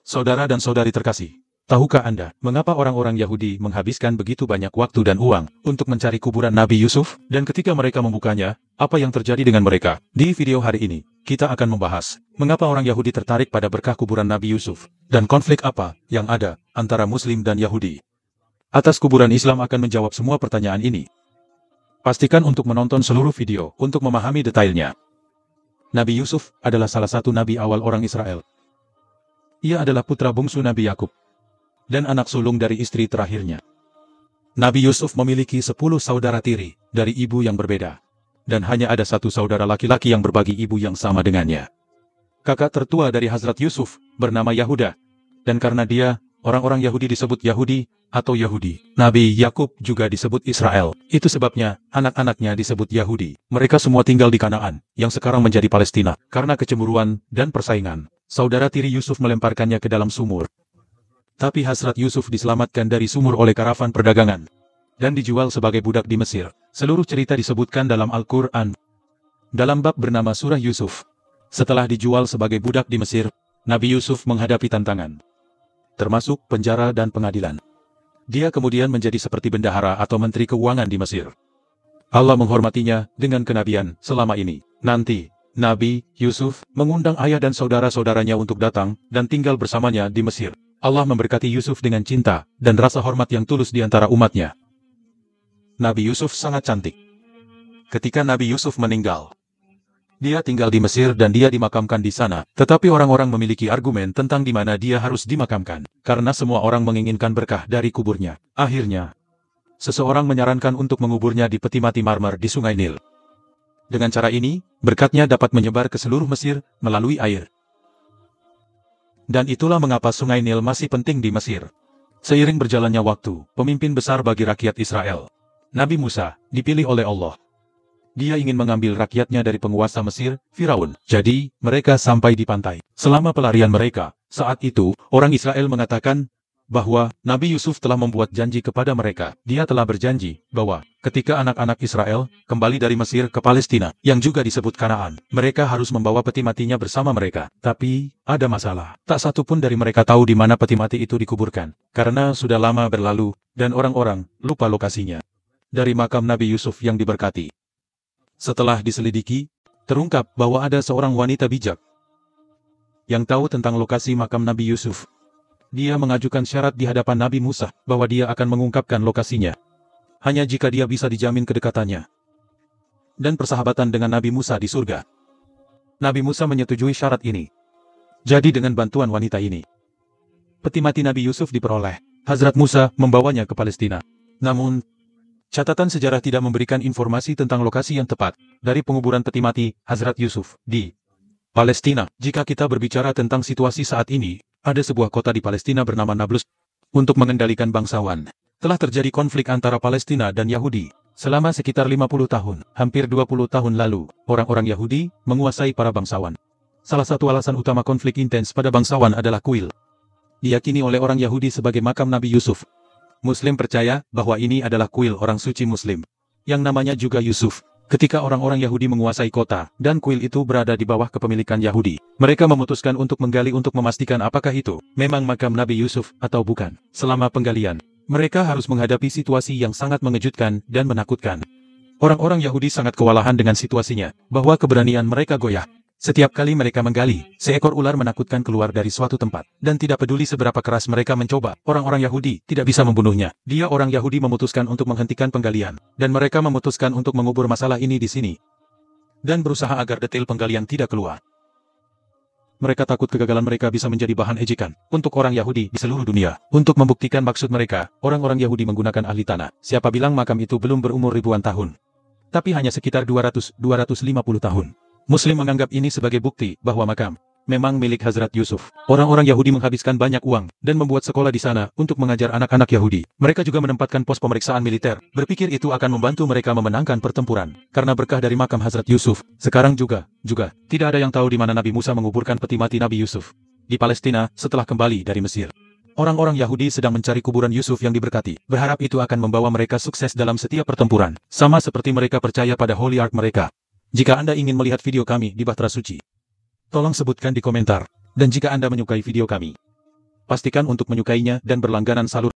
Saudara dan saudari terkasih, tahukah Anda mengapa orang-orang Yahudi menghabiskan begitu banyak waktu dan uang untuk mencari kuburan Nabi Yusuf? Dan ketika mereka membukanya, apa yang terjadi dengan mereka? Di video hari ini, kita akan membahas mengapa orang Yahudi tertarik pada berkah kuburan Nabi Yusuf, dan konflik apa yang ada antara Muslim dan Yahudi. Atas kuburan Islam akan menjawab semua pertanyaan ini. Pastikan untuk menonton seluruh video untuk memahami detailnya. Nabi Yusuf adalah salah satu nabi awal orang Israel. Ia adalah putra bungsu Nabi Yakub dan anak sulung dari istri terakhirnya. Nabi Yusuf memiliki 10 saudara tiri dari ibu yang berbeda, dan hanya ada satu saudara laki-laki yang berbagi ibu yang sama dengannya. Kakak tertua dari Hazrat Yusuf bernama Yahuda, dan karena dia, orang-orang Yahudi disebut Yahudi atau Yahudi. Nabi Yakub juga disebut Israel. Itu sebabnya anak-anaknya disebut Yahudi. Mereka semua tinggal di Kanaan, yang sekarang menjadi Palestina. Karena kecemburuan dan persaingan, saudara tiri Yusuf melemparkannya ke dalam sumur. Tapi Hazrat Yusuf diselamatkan dari sumur oleh karavan perdagangan dan dijual sebagai budak di Mesir. Seluruh cerita disebutkan dalam Al-Quran dalam bab bernama Surah Yusuf. Setelah dijual sebagai budak di Mesir, Nabi Yusuf menghadapi tantangan, termasuk penjara dan pengadilan. Dia kemudian menjadi seperti bendahara atau menteri keuangan di Mesir. Allah menghormatinya dengan kenabian selama ini. Nanti, Nabi Yusuf mengundang ayah dan saudara-saudaranya untuk datang dan tinggal bersamanya di Mesir. Allah memberkati Yusuf dengan cinta dan rasa hormat yang tulus di antara umatnya. Nabi Yusuf sangat cantik. Ketika Nabi Yusuf meninggal, dia tinggal di Mesir dan dia dimakamkan di sana. Tetapi orang-orang memiliki argumen tentang di mana dia harus dimakamkan, karena semua orang menginginkan berkah dari kuburnya. Akhirnya, seseorang menyarankan untuk menguburnya di peti mati marmer di Sungai Nil. Dengan cara ini, berkatnya dapat menyebar ke seluruh Mesir melalui air. Dan itulah mengapa Sungai Nil masih penting di Mesir. Seiring berjalannya waktu, pemimpin besar bagi rakyat Israel, Nabi Musa, dipilih oleh Allah. Dia ingin mengambil rakyatnya dari penguasa Mesir, Firaun. Jadi, mereka sampai di pantai. Selama pelarian mereka, saat itu, orang Israel mengatakan bahwa Nabi Yusuf telah membuat janji kepada mereka. Dia telah berjanji bahwa ketika anak-anak Israel kembali dari Mesir ke Palestina, yang juga disebut Kanaan, mereka harus membawa peti matinya bersama mereka. Tapi, ada masalah. Tak satu pun dari mereka tahu di mana peti mati itu dikuburkan, karena sudah lama berlalu, dan orang-orang lupa lokasinya. Dari makam Nabi Yusuf yang diberkati, setelah diselidiki, terungkap bahwa ada seorang wanita bijak yang tahu tentang lokasi makam Nabi Yusuf. Dia mengajukan syarat di hadapan Nabi Musa bahwa dia akan mengungkapkan lokasinya hanya jika dia bisa dijamin kedekatannya dan persahabatan dengan Nabi Musa di surga. Nabi Musa menyetujui syarat ini. Jadi dengan bantuan wanita ini, peti mati Nabi Yusuf diperoleh. Hazrat Musa membawanya ke Palestina. Namun, catatan sejarah tidak memberikan informasi tentang lokasi yang tepat dari penguburan peti mati Hazrat Yusuf di Palestina. Jika kita berbicara tentang situasi saat ini, ada sebuah kota di Palestina bernama Nablus. Untuk mengendalikan bangsawan, telah terjadi konflik antara Palestina dan Yahudi selama sekitar 50 tahun. Hampir 20 tahun lalu, orang-orang Yahudi menguasai para bangsawan. Salah satu alasan utama konflik intens pada bangsawan adalah kuil, diyakini oleh orang Yahudi sebagai makam Nabi Yusuf. Muslim percaya bahwa ini adalah kuil orang suci Muslim, yang namanya juga Yusuf. Ketika orang-orang Yahudi menguasai kota, dan kuil itu berada di bawah kepemilikan Yahudi, mereka memutuskan untuk menggali untuk memastikan apakah itu memang makam Nabi Yusuf atau bukan. Selama penggalian, mereka harus menghadapi situasi yang sangat mengejutkan dan menakutkan. Orang-orang Yahudi sangat kewalahan dengan situasinya, bahwa keberanian mereka goyah. Setiap kali mereka menggali, seekor ular menakutkan keluar dari suatu tempat. Dan tidak peduli seberapa keras mereka mencoba, orang-orang Yahudi tidak bisa membunuhnya. Dia orang Yahudi memutuskan untuk menghentikan penggalian. Dan mereka memutuskan untuk mengubur masalah ini di sini. Dan berusaha agar detail penggalian tidak keluar. Mereka takut kegagalan mereka bisa menjadi bahan ejekan untuk orang Yahudi di seluruh dunia. Untuk membuktikan maksud mereka, orang-orang Yahudi menggunakan ahli tanah. Siapa bilang makam itu belum berumur ribuan tahun? Tapi hanya sekitar 200-250 tahun. Muslim menganggap ini sebagai bukti bahwa makam memang milik Hazrat Yusuf. Orang-orang Yahudi menghabiskan banyak uang dan membuat sekolah di sana untuk mengajar anak-anak Yahudi. Mereka juga menempatkan pos pemeriksaan militer, berpikir itu akan membantu mereka memenangkan pertempuran. Karena berkah dari makam Hazrat Yusuf, sekarang juga, tidak ada yang tahu di mana Nabi Musa menguburkan peti mati Nabi Yusuf. Di Palestina, setelah kembali dari Mesir, orang-orang Yahudi sedang mencari kuburan Yusuf yang diberkati, berharap itu akan membawa mereka sukses dalam setiap pertempuran. Sama seperti mereka percaya pada Holy Ark mereka. Jika Anda ingin melihat video kami di Bahtera Suci, tolong sebutkan di komentar. Dan jika Anda menyukai video kami, pastikan untuk menyukainya dan berlangganan saluran